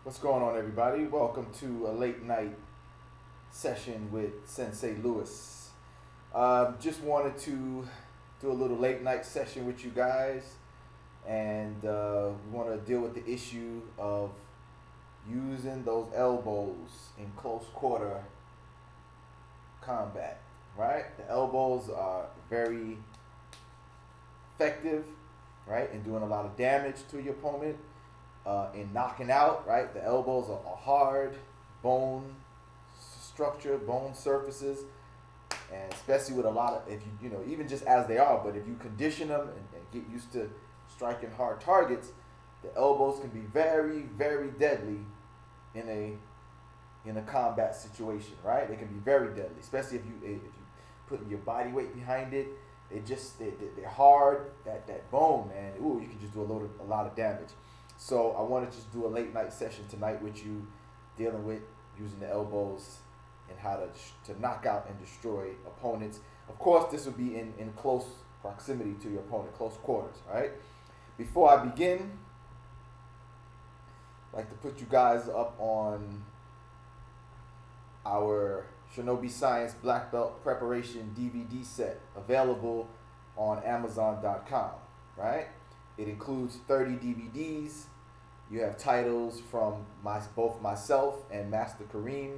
What's going on, everybody? Welcome to a late night session with Sensei Lewis. Just wanted to do a little late night session with you guys, and we want to deal with the issue of using those elbows in close quarter combat. Right? The elbows are very effective, right, in doing a lot of damage to your opponent. In knocking out, right? The elbows are hard bone structure, bone surfaces, and especially with a lot of, if you know, even just as they are, but if you condition them and get used to striking hard targets, the elbows can be very, very deadly in a combat situation, right? They can be very deadly, especially if you putting your body weight behind it. They're hard. That bone, man. Ooh, you can just do a lot of damage. So I want to just do a late night session tonight with you, dealing with using the elbows and how to knock out and destroy opponents. Of course, this will be in close proximity to your opponent, close quarters, right? Before I begin, I'd like to put you guys up on our Shinobi Science Black Belt Preparation DVD set, available on Amazon.com, right? It includes 30 DVDs. You have titles from both myself and Master Kareem,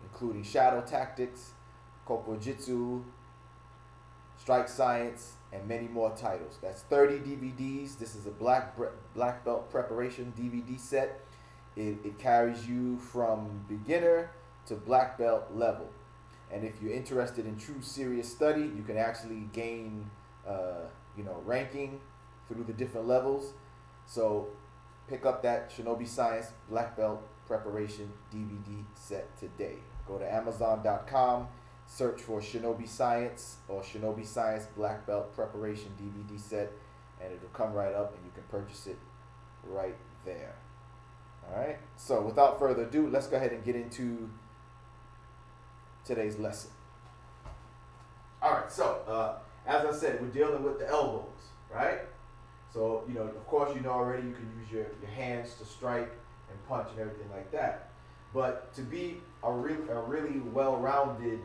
including Shadow Tactics, Kopo Jitsu, Strike Science, and many more titles. That's 30 DVDs. This is a black belt preparation DVD set. It carries you from beginner to black belt level. And if you're interested in true serious study, you can actually gain ranking through the different levels. So pick up that Shinobi Science Black Belt Preparation DVD set today. Go to Amazon.com, search for Shinobi Science or Shinobi Science Black Belt Preparation DVD set, and it'll come right up and you can purchase it right there. Alright, so without further ado, let's go ahead and get into today's lesson. Alright, so as I said, we're dealing with the elbows, right? So, of course, already you can use your hands to strike and punch and everything like that. But to be a really well-rounded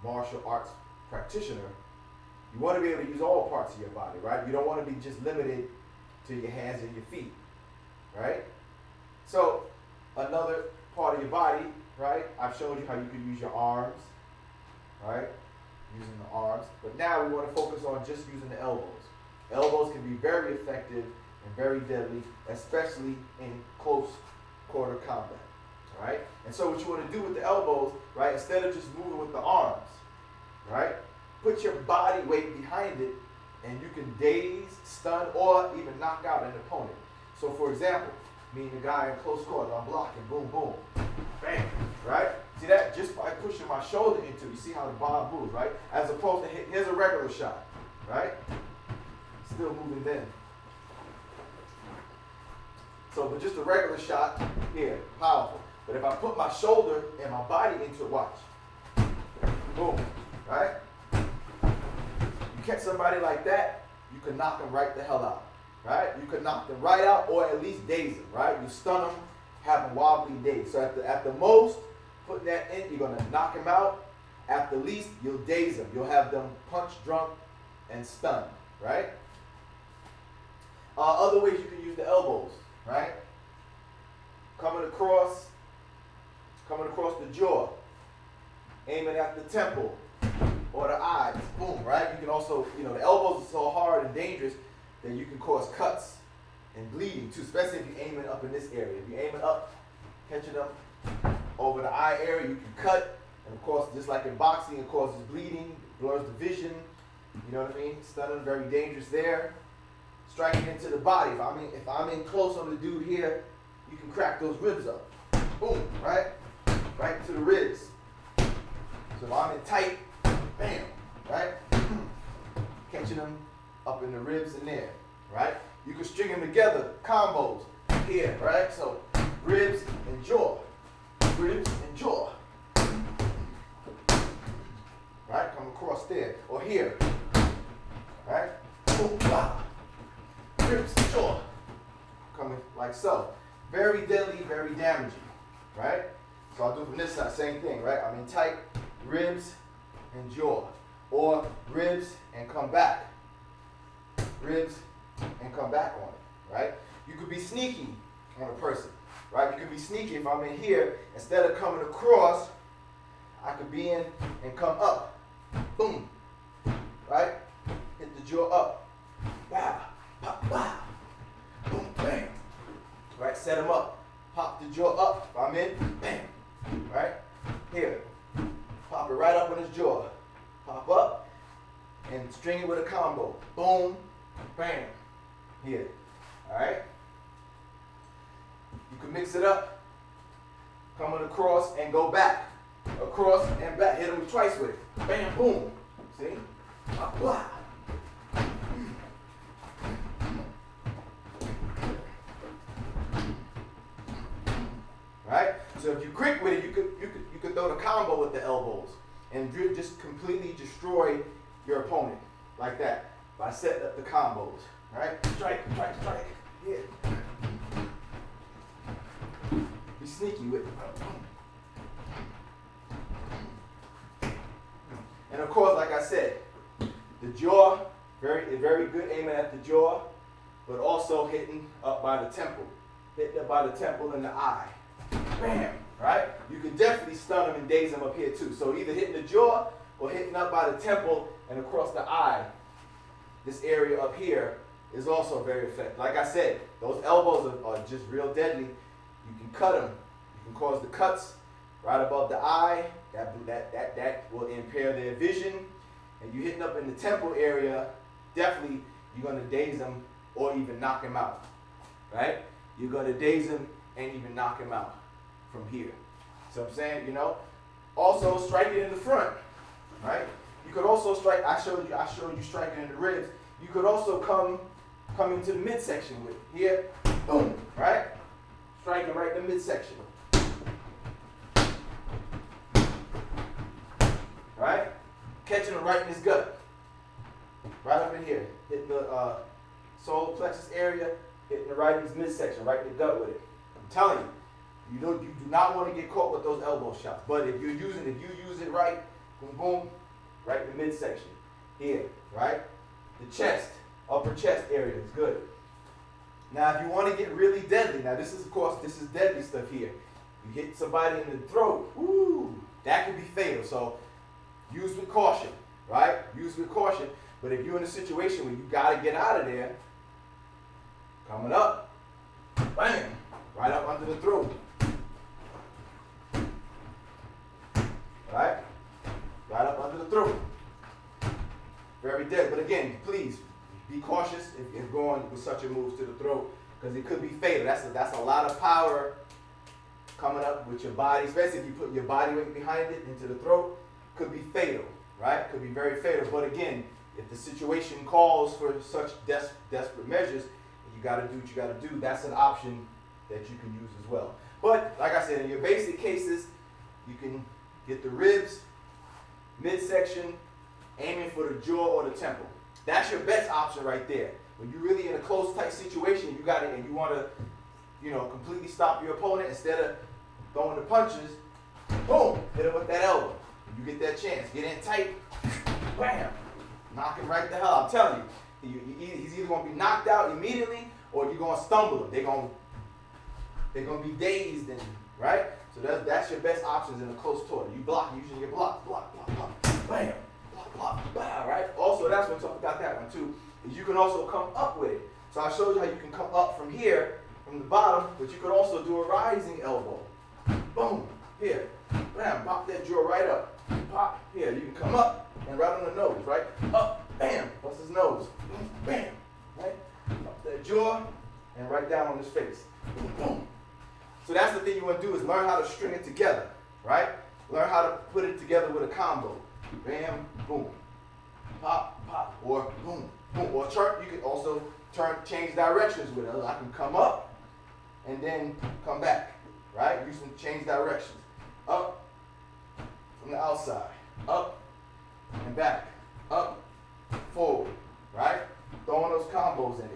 martial arts practitioner, you want to be able to use all parts of your body, right? You don't want to be just limited to your hands and your feet, right? So, another part of your body, right? I've shown you how you can use your arms, right? Using the arms. But now we want to focus on just using the elbows. Elbows can be very effective and very deadly, especially in close quarter combat, right? And so what you want to do with the elbows, right, instead of just moving with the arms, right, put your body weight behind it, and you can daze, stun, or even knock out an opponent. So for example, me and the guy in close quarter, I'm blocking, boom, boom, bam, right? See that? Just by pushing my shoulder into it, you see how the bomb moves, right? As opposed to, here's a regular shot, right? Still moving then. So, but just a regular shot here, powerful. But if I put my shoulder and my body into it, watch. Boom, right? You catch somebody like that, you can knock them right the hell out, right? You can knock them right out or at least daze them, right? You stun them, have them wobbly daze. So at the most, putting that in, you're going to knock them out. At the least, you'll daze them. You'll have them punch drunk and stunned, right? Other ways you can use the elbows, right? Coming across the jaw, aiming at the temple or the eyes, boom, right? You can also, the elbows are so hard and dangerous that you can cause cuts and bleeding too, especially if you're aiming up in this area. If you're aiming up, catching them over the eye area, you can cut, and of course, just like in boxing, it causes bleeding, blurs the vision, you know what I mean? Stunning, very dangerous there. Striking into the body. If I'm in close on the dude here, you can crack those ribs up. Boom, right? Right to the ribs. So if I'm in tight, bam, right? Catching them up in the ribs and there, right? You can string them together, combos here, right? So ribs and jaw. Ribs and jaw. Right? Come across there. Or here. Right? Boom, blah. Ribs and jaw. Coming like so. very deadly, very damaging, right? So I'll do from this side, same thing, right? I'm in tight, ribs and jaw, or ribs and come back, ribs and come back on it, right? You could be sneaky on a person, right? You could be sneaky if I'm in here, instead of coming across, I could be in and come up, boom, right? Hit the jaw up, wow, pop, wow, boom, bam, right? Set him up, pop the jaw up, if I'm in, bam, right? Here, pop it right up on his jaw, pop up, and string it with a combo, boom, bam, here, all right? You can mix it up, coming across and go back, across and back, hit him twice with it, bam, boom, see? Blah. Right? So if you're quick with it, you could throw the combo with the elbows and just completely destroy your opponent like that by setting up the combos. Right? Strike, strike, strike. Yeah. Be sneaky with it. And of course, like I said, the jaw, very good aiming at the jaw, but also hitting up by the temple. Hitting up by the temple and the eye. Bam, right? You can definitely stun him and daze him up here too. So either hitting the jaw or hitting up by the temple and across the eye. This area up here is also very effective. Like I said, those elbows are just real deadly. You can cut them. You can cause the cuts right above the eye. That will impair their vision. And you hitting up in the temple area, definitely you're going to daze him or even knock him out. Right? You're going to daze him and even knock him out from here. So I'm saying, you know, also strike it in the front, right? You could also strike, I showed you striking in the ribs. You could also come into the midsection with it. Here, boom, right? Striking right in the midsection. Right? Catching him right in his gut. Right up in here. Hitting the solar plexus area, hitting the right in his midsection, right in the gut with it. I'm telling you, you do not want to get caught with those elbow shots. But if you use it right, boom, boom, right in the midsection. Here, right? The chest, upper chest area is good. Now, if you want to get really deadly, now this is deadly stuff here. You hit somebody in the throat, woo, that could be fatal. So use with caution, right? Use with caution. But if you're in a situation where you got to get out of there, coming up, bam, right up under the throat. Right? Right up under the throat. Very dead. But again, please be cautious if you're going with such a move to the throat, because it could be fatal. That's a lot of power coming up with your body, especially if you put your body weight behind it into the throat. Could be fatal, right? Could be very fatal. But again, if the situation calls for such desperate measures, you got to do what you got to do. That's an option that you can use as well. But like I said, in your basic cases, you can get the ribs, midsection, aiming for the jaw or the temple. That's your best option right there. When you're really in a close, tight situation, you got it, and you want to, completely stop your opponent instead of throwing the punches. Boom, hit him with that elbow. You get that chance. Get in tight. Bam, knock him right the hell. I'm telling you, he's either going to be knocked out immediately or you're going to stumble him. They're going to be dazed, right? So that's your best options in a close tournament. You block, usually you block, bam, block, bam, right? Also, that's what I forgot that one too, is you can also come up with it. So I showed you how you can come up from here, from the bottom, but you could also do a rising elbow. Boom, here, bam, pop that jaw right up. Pop, here, you can come up and right on the nose, right? Up, bam, bust his nose, bam, right? Up that jaw and right down on his face. Boom, boom. So that's the thing you want to do, is learn how to string it together, right? Learn how to put it together with a combo. Bam, boom. Pop, pop, or boom, boom. Or you can also change directions with it. I can come up and then come back, right? You can change directions. Up from the outside, up and back, up, forward, right? Throwing those combos in it.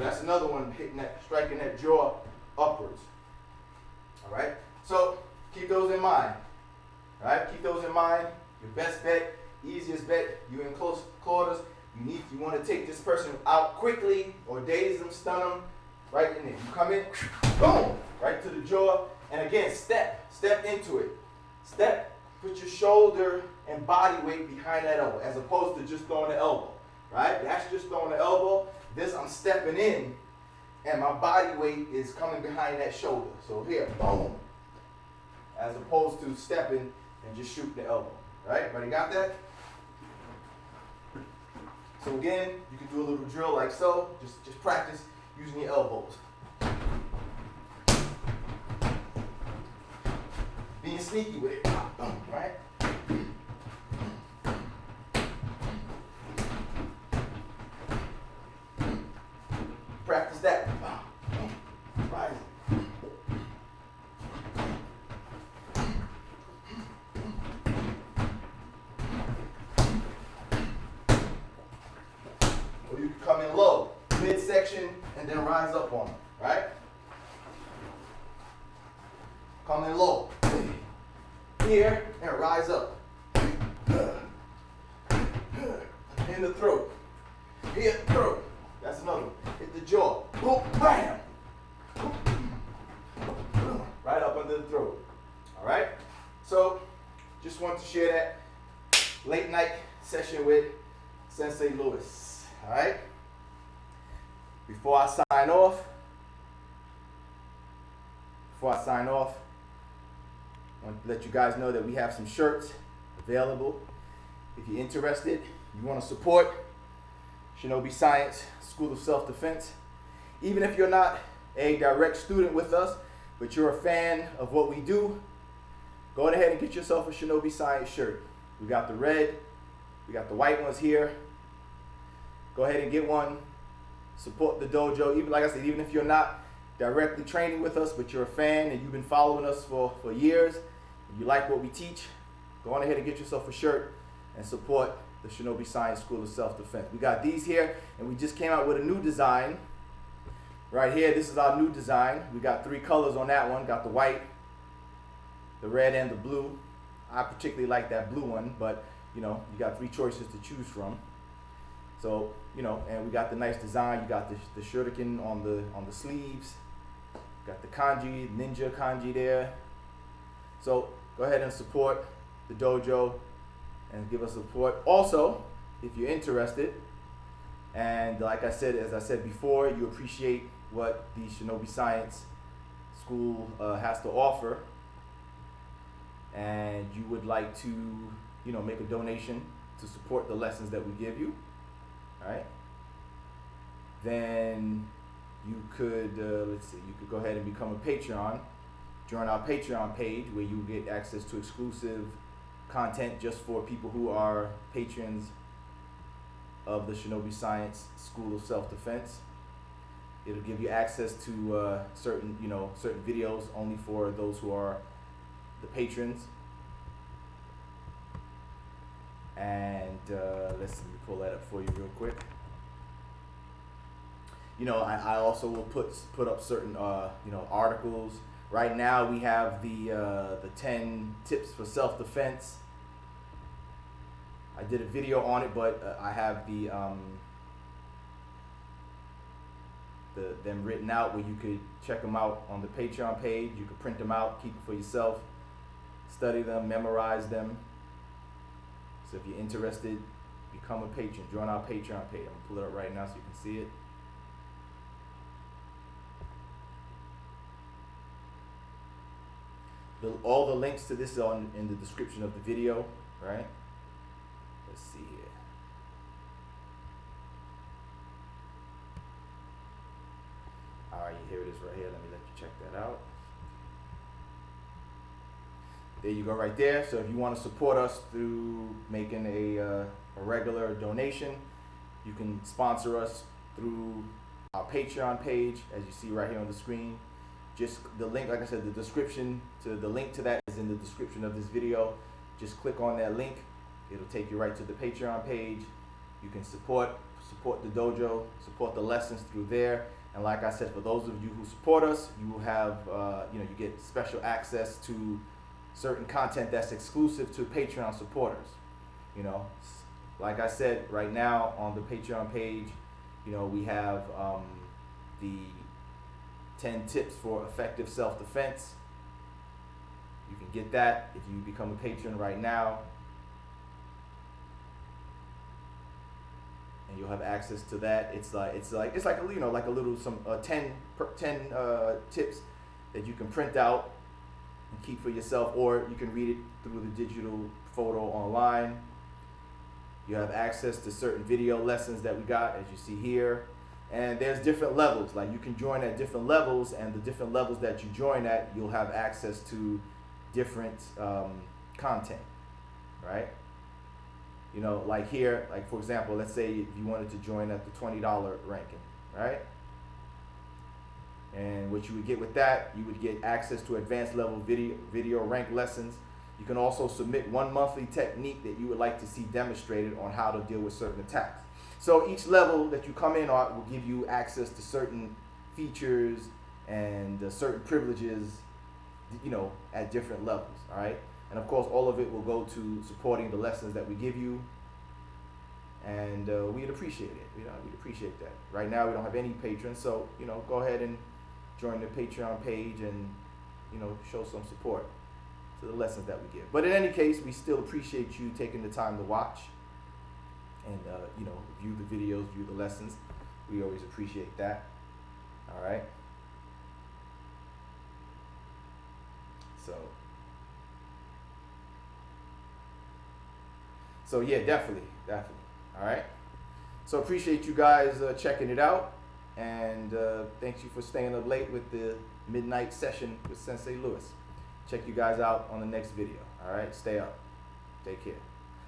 that's another one, striking that jaw upwards. All right. So keep those in mind. All right. Keep those in mind. Your best bet, easiest bet. You in close quarters. You want to take this person out quickly or daze them, stun them, right in there. You come in, boom, right to the jaw, and again, step into it. Step, put your shoulder and body weight behind that elbow, as opposed to just throwing the elbow, right? That's just throwing the elbow. This, I'm stepping in, and my body weight is coming behind that shoulder. So here, boom, as opposed to stepping and just shooting the elbow, right? Everybody got that? So again, you can do a little drill like so. Just practice using your elbows. Being sneaky with it, right? Practice that. Rising. Or you can come in low, midsection, and then rise up on them, right? Come in low. Here, and rise up. In the throat. Here, throat. That's another one. Hit the jaw. Boom, bam. Right up under the throat. All right? So, just want to share that late night session with Sensei Lewis. All right? Before I sign off, I want to let you guys know that we have some shirts available. If you're interested, you want to support Shinobi Science School of Self-Defense. Even if you're not a direct student with us, but you're a fan of what we do, go ahead and get yourself a Shinobi Science shirt. We got the red, we got the white ones here. Go ahead and get one. Support the dojo. Even like I said, even if you're not directly training with us, but you're a fan and you've been following us for years, and you like what we teach, go on ahead and get yourself a shirt and support the Shinobi Science School of Self-Defense. We got these here, and we just came out with a new design. Right here, this is our new design. We got 3 colors on that one. Got the white, the red, and the blue. I particularly like that blue one, but you know, you got 3 choices to choose from. So, you know, and we got the nice design. You got the shuriken on the sleeves. Got the kanji, ninja kanji there. So go ahead and support the dojo and give us support. Also, if you're interested, and like I said, as I said before, you appreciate what the Shinobi Science School has to offer, and you would like to, you know, make a donation to support the lessons that we give you, all right? Then you could, you could go ahead and become a Patreon. Join our Patreon page where you get access to exclusive content just for people who are patrons of the Shinobi Science School of Self-Defense. It'll give you access to certain videos only for those who are the patrons. And let me pull that up for you real quick. You know, I also will put up certain articles. Right now we have the 10 tips for self-defense. I did a video on it, but I have them written out where you could check them out on the Patreon page. You could print them out, keep them for yourself, study them, memorize them. So if you're interested, become a patron. Join our Patreon page. I'm gonna pull it up right now so you can see it. All the links to this are in the description of the video, right? Let's see here. All right, here it is right here. Let me let you check that out. There you go right there. So if you want to support us through making a regular donation, you can sponsor us through our Patreon page, as you see right here on the screen. Just the link, like I said, the link to that is in the description of this video. Just click on that link. It'll take you right to the Patreon page. You can support support the dojo, support the lessons through there. And like I said, for those of you who support us, you will have, you get special access to certain content that's exclusive to Patreon supporters. Like I said, right now on the Patreon page, we have the 10 tips for effective self-defense. You can get that if you become a patron right now, and you'll have access to that. It's like a, like a little 10 tips that you can print out and keep for yourself, or you can read it through the digital photo online. You have access to certain video lessons that we got, as you see here. And there's different levels. Like, you can join at different levels, and the different levels that you join at, you'll have access to different content, right? Like here, like for example, let's say if you wanted to join at the $20 ranking, right? And what you would get with that, you would get access to advanced level video rank lessons. You can also submit one monthly technique that you would like to see demonstrated on how to deal with certain attacks. So each level that you come in on will give you access to certain features and certain privileges, at different levels, all right? And of course, all of it will go to supporting the lessons that we give you, and we'd appreciate it. We'd appreciate that. Right now, we don't have any patrons, so go ahead and join the Patreon page and show some support to the lessons that we give. But in any case, we still appreciate you taking the time to watch and view the videos, view the lessons. We always appreciate that. All right. So yeah, definitely. All right. So appreciate you guys checking it out, and thank you for staying up late with the midnight session with Sensei Lewis. Check you guys out on the next video. All right. Stay up. Take care.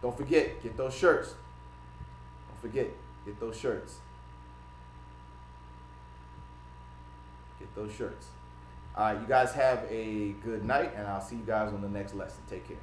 Don't forget, get those shirts. Don't forget, get those shirts. Get those shirts. All right, you guys have a good night, and I'll see you guys on the next lesson. Take care.